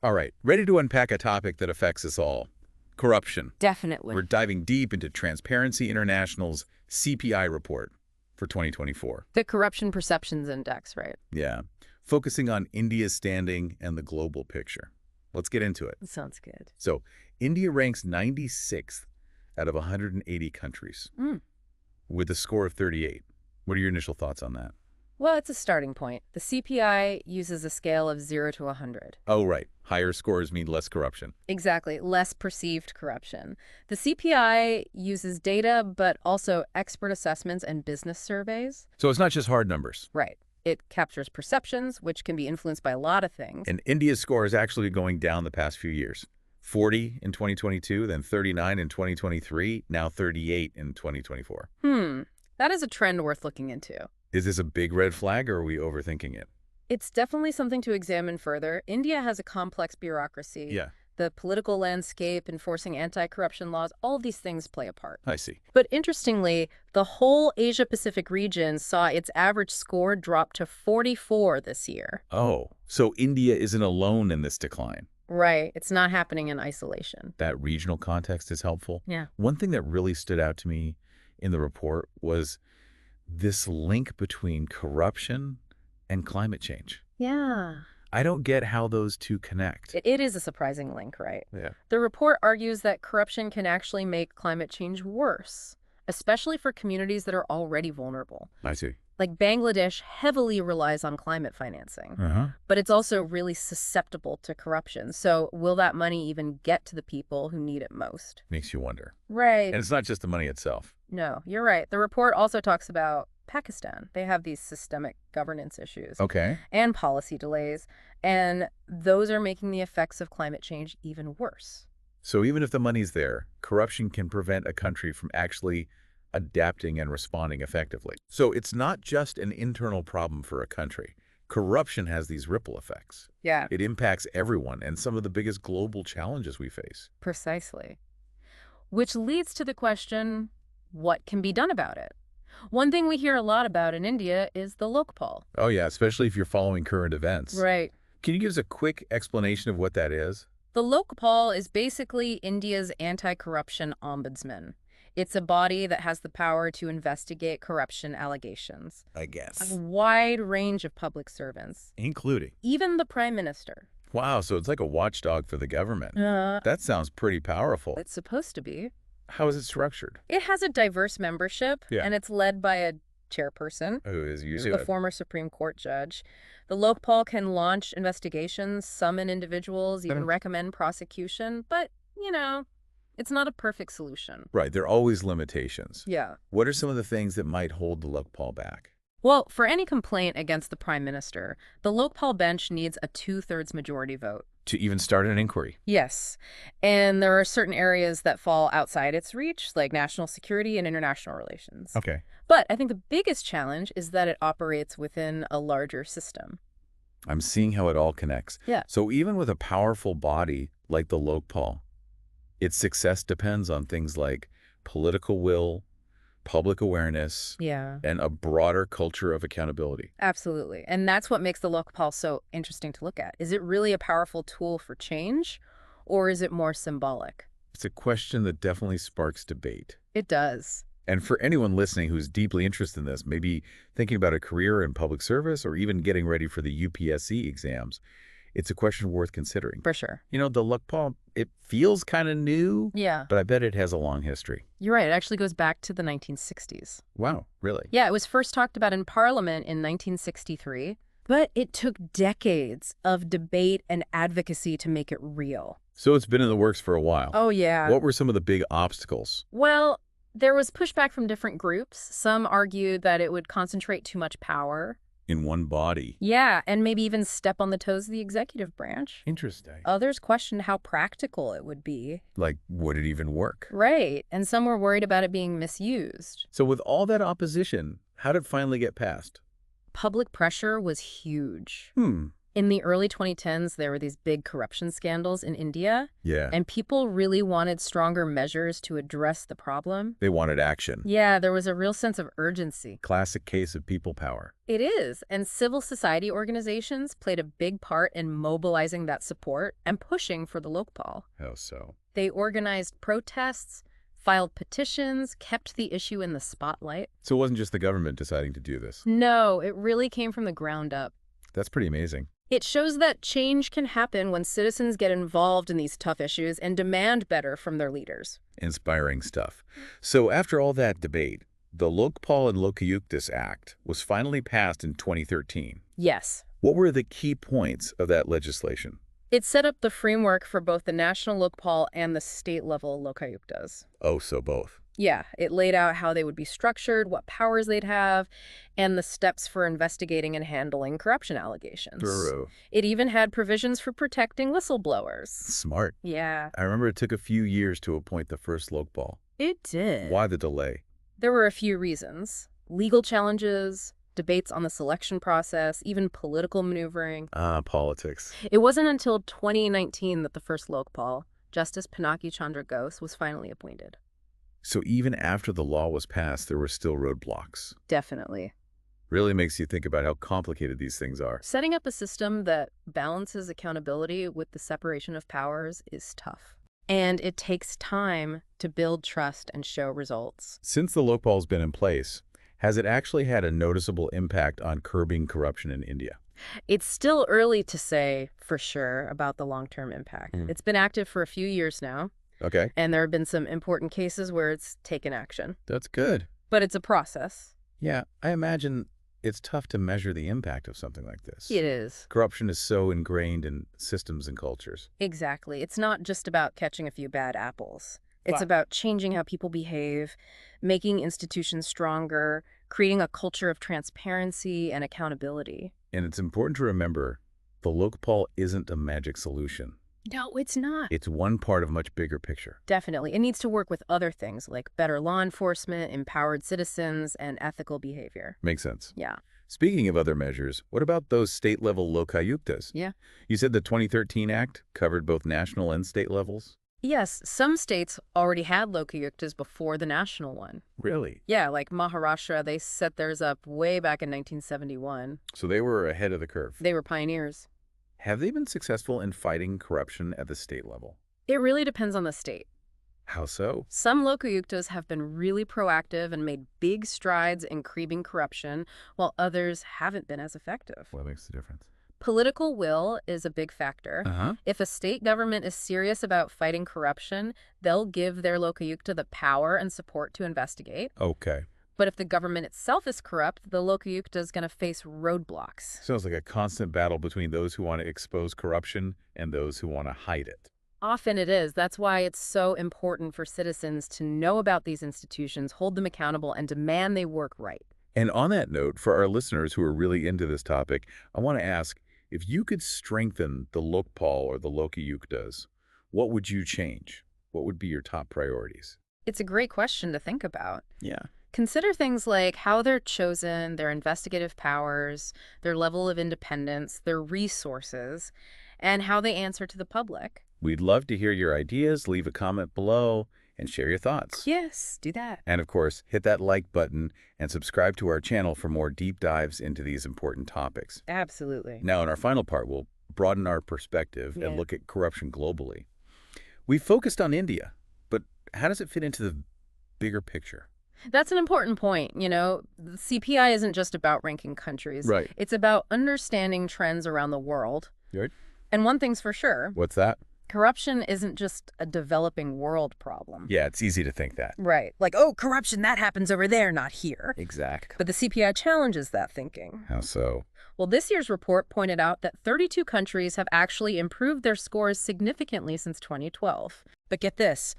All right, ready to unpack a topic that affects us all. Corruption. Definitely. We're diving deep into Transparency International's CPI report for 2024. The Corruption Perceptions Index, right? Yeah, focusing on India's standing and the global picture. Let's get into it. Sounds good. So, India ranks 96th out of 180 countries with a score of 38. What are your initial thoughts on that? Well, it's a starting point. The CPI uses a scale of 0 to 100. Oh, right. Higher scores mean less corruption. Exactly. Less perceived corruption. The CPI uses data, but also expert assessments and business surveys. So it's not just hard numbers. Right. It captures perceptions, which can be influenced by a lot of things. And India's score is actually going down the past few years. 40 in 2022, then 39 in 2023, now 38 in 2024. That is a trend worth looking into. Is this a big red flag, or are we overthinking it? It's definitely something to examine further. India has a complex bureaucracy. Yeah, The political landscape, enforcing anti-corruption laws, all of these things play a part. I see. But interestingly, the whole Asia-Pacific region saw its average score drop to 44 this year. Oh, so India isn't alone in this decline. Right. It's not happening in isolation. That regional context is helpful. Yeah. One thing that really stood out to me in the report was this link between corruption and climate change. Yeah. I don't get how those two connect. It is a surprising link, right? Yeah. The report argues that corruption can actually make climate change worse, especially for communities that are already vulnerable. I see. Like Bangladesh heavily relies on climate financing, but it's also really susceptible to corruption. So will that money even get to the people who need it most? Makes you wonder. Right. And it's not just the money itself. No, you're right. The report also talks about Pakistan. They have these systemic governance issues Okay. and policy delays, and those are making the effects of climate change even worse. So even if the money's there, corruption can prevent a country from actually adapting and responding effectively. So it's not just an internal problem for a country. Corruption has these ripple effects. Yeah, It impacts everyone and some of the biggest global challenges we face. precisely. Which leads to the question, what can be done about it? One thing we hear a lot about in India is the Lokpal. Oh yeah, especially if you're following current events. Right. Can you give us a quick explanation of what that is? The Lokpal is basically India's anti-corruption ombudsman. It's a body that has the power to investigate corruption allegations. I A guess. wide range of public servants, Including. even the prime minister. Wow, so it's like a watchdog for the government. Uh, That sounds pretty powerful. it's supposed to be. How is it structured? It has a diverse membership, Yeah. and it's led by a chairperson, Oh, as you the said. former Supreme Court judge. The Lokpal can launch investigations, summon individuals, even recommend prosecution, but, it's not a perfect solution. Right, there are always limitations. Yeah. What are some of the things that might hold the Lokpal back? Well, for any complaint against the prime minister, the Lokpal bench needs a 2/3 majority vote. To even start an inquiry? Yes. And there are certain areas that fall outside its reach, like national security and international relations. Okay. But I think the biggest challenge is that it operates within a larger system. I'm seeing how it all connects. Yeah. So even with a powerful body like the Lokpal, its success depends on things like political will, public awareness, Yeah, and a broader culture of accountability. absolutely. And that's what makes the Lokpal so interesting to look at. Is it really a powerful tool for change, or is it more symbolic? It's a question that definitely sparks debate. It does. And for anyone listening who's deeply interested in this, maybe thinking about a career in public service or even getting ready for the UPSC exams, it's a question worth considering. For sure. You know, the Lokpal, it feels kind of new, Yeah, but I bet it has a long history. you're right. It actually goes back to the 1960s. Wow, really? Yeah, it was first talked about in Parliament in 1963, but it took decades of debate and advocacy to make it real. So it's been in the works for a while. Oh, yeah. What were some of the big obstacles? Well, there was pushback from different groups. Some argued that it would concentrate too much power. In one body. Yeah, and maybe even step on the toes of the executive branch. Interesting. Others questioned how practical it would be. Like, would it even work? Right, and some were worried about it being misused. So with all that opposition, how did it finally get passed? Public pressure was huge. In the early 2010s, there were these big corruption scandals in India, Yeah. and people really wanted stronger measures to address the problem. They wanted action. Yeah, there was a real sense of urgency. Classic case of people power. It is, and civil society organizations played a big part in mobilizing that support and pushing for the Lokpal. How so? They organized protests, filed petitions, kept the issue in the spotlight. So it wasn't just the government deciding to do this. No, it really came from the ground up. That's pretty amazing. It shows that change can happen when citizens get involved in these tough issues and demand better from their leaders. Inspiring stuff. So after all that debate, the Lokpal and Lokayuktis Act was finally passed in 2013. Yes. What were the key points of that legislation? It set up the framework for both the national Lokpal and the state-level Lokayuktas. Oh, so both. Yeah, it laid out how they would be structured, what powers they'd have, and the steps for investigating and handling corruption allegations. Thorough. It even had provisions for protecting whistleblowers. Smart. Yeah. I remember it took a few years to appoint the first Lokpal. It did. Why the delay? There were a few reasons. Legal challenges, debates on the selection process, even political maneuvering. Politics. It wasn't until 2019 that the first Lokpal, Justice Pinaki Chandra Ghose, was finally appointed. So even after the law was passed, there were still roadblocks. Definitely. Really makes you think about how complicated these things are. Setting up a system that balances accountability with the separation of powers is tough. And it takes time to build trust and show results. Since the Lokpal's been in place, has it actually had a noticeable impact on curbing corruption in India? It's still early to say for sure about the long-term impact. It's been active for a few years now. Okay. And there have been some important cases where it's taken action. That's good. But it's a process. Yeah, I imagine it's tough to measure the impact of something like this. It is. Corruption is so ingrained in systems and cultures. Exactly. It's not just about catching a few bad apples. It's Wow. about changing how people behave, making institutions stronger, creating a culture of transparency and accountability. And it's important to remember, the Lokpal isn't a magic solution. No, it's not. It's one part of a much bigger picture. Definitely. It needs to work with other things like better law enforcement, empowered citizens, and ethical behavior. Makes sense. Yeah. Speaking of other measures, what about those state-level Lokayuktas? Yeah. You said the 2013 Act covered both national and state levels? Yes, some states already had Lokayuktas before the national one. Really? Yeah, like Maharashtra, they set theirs up way back in 1971. So they were ahead of the curve. They were pioneers. Have they been successful in fighting corruption at the state level? It really depends on the state. How so? Some Lokayuktas have been really proactive and made big strides in curbing corruption, while others haven't been as effective. What makes the difference? Political will is a big factor. Uh-huh. If a state government is serious about fighting corruption, they'll give their Lokayukta the power and support to investigate. Okay. But if the government itself is corrupt, the Lokayukta is going to face roadblocks. Sounds like a constant battle between those who want to expose corruption and those who want to hide it. Often it is. That's why it's so important for citizens to know about these institutions, hold them accountable, and demand they work right. And on that note, for our listeners who are really into this topic, I want to ask, if you could strengthen the Lokpal or the Lokayuktas, what would you change? What would be your top priorities? It's a great question to think about. Yeah. Consider things like how they're chosen, their investigative powers, their level of independence, their resources, and how they answer to the public. We'd love to hear your ideas. Leave a comment below and share your thoughts. Yes, do that. And of course, hit that like button and subscribe to our channel for more deep dives into these important topics. Absolutely. Now, in our final part, we'll broaden our perspective and Yeah. look at corruption globally. We've focused on India, but how does it fit into the bigger picture? That's an important point. The CPI isn't just about ranking countries. Right. It's about understanding trends around the world. Right. And one thing's for sure, What's that? corruption isn't just a developing world problem. Yeah, it's easy to think that. Right. Like, oh, corruption, that happens over there, not here. Exactly. But the CPI challenges that thinking. How so? Well, this year's report pointed out that 32 countries have actually improved their scores significantly since 2012. But get this,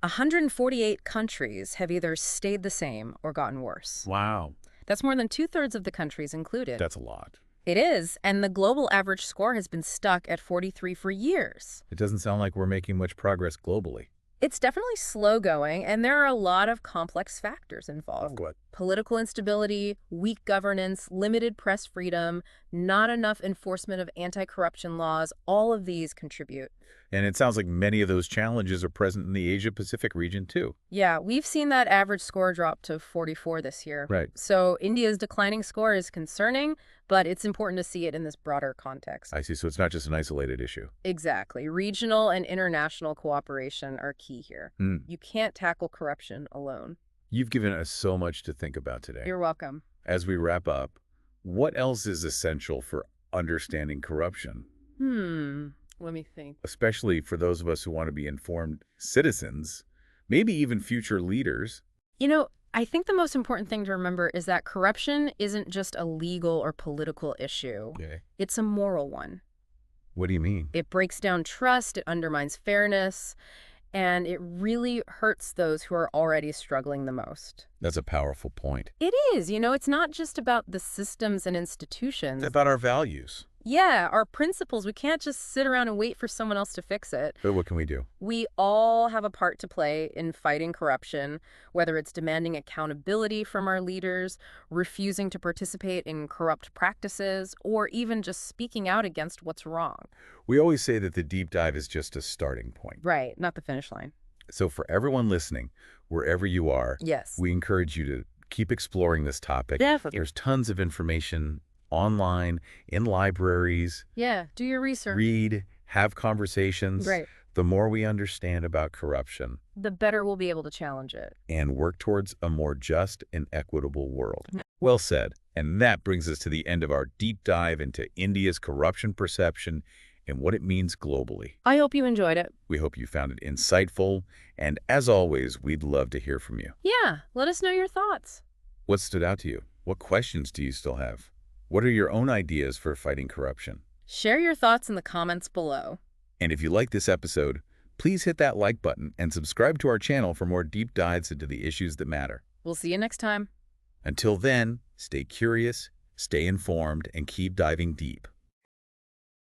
148 countries have either stayed the same or gotten worse. Wow. That's more than 2/3 of the countries included. That's a lot. It is, and the global average score has been stuck at 43 for years. It doesn't sound like we're making much progress globally. It's definitely slow going, and there are a lot of complex factors involved. What? Political instability, weak governance, limited press freedom, not enough enforcement of anti-corruption laws, all of these contribute. And it sounds like many of those challenges are present in the Asia-Pacific region, too. Yeah, we've seen that average score drop to 44 this year. Right. So India's declining score is concerning, but it's important to see it in this broader context. I see. So it's not just an isolated issue. Exactly. Regional and international cooperation are key here. Hmm. You can't tackle corruption alone. You've given us so much to think about today. You're welcome. As we wrap up, what else is essential for understanding corruption, Let me think. especially for those of us who want to be informed citizens, maybe even future leaders? I think the most important thing to remember is that corruption isn't just a legal or political issue. Okay. It's a moral one. What do you mean? It breaks down trust, it undermines fairness, and it really hurts those who are already struggling the most. That's a powerful point. It is. It's not just about the systems and institutions. It's about our values. Yeah, our principles. We can't just sit around and wait for someone else to fix it. But what can we do? We all have a part to play in fighting corruption, whether it's demanding accountability from our leaders, refusing to participate in corrupt practices, or even just speaking out against what's wrong. We always say that the deep dive is just a starting point. Right, not the finish line. So for everyone listening, wherever you are, Yes. we encourage you to keep exploring this topic. Definitely. There's tons of information online, in libraries. Yeah, do your research. Read, have conversations. Right. The more we understand about corruption The better we'll be able to challenge it. and work towards a more just and equitable world. Well said. And that brings us to the end of our deep dive into India's corruption perception and what it means globally. I hope you enjoyed it. We hope you found it insightful, and as always, we'd love to hear from you. Yeah, let us know your thoughts. What stood out to you? What questions do you still have? What are your own ideas for fighting corruption? Share your thoughts in the comments below. And if you like this episode, please hit that like button and subscribe to our channel for more deep dives into the issues that matter. We'll see you next time. Until then, stay curious, stay informed, and keep diving deep.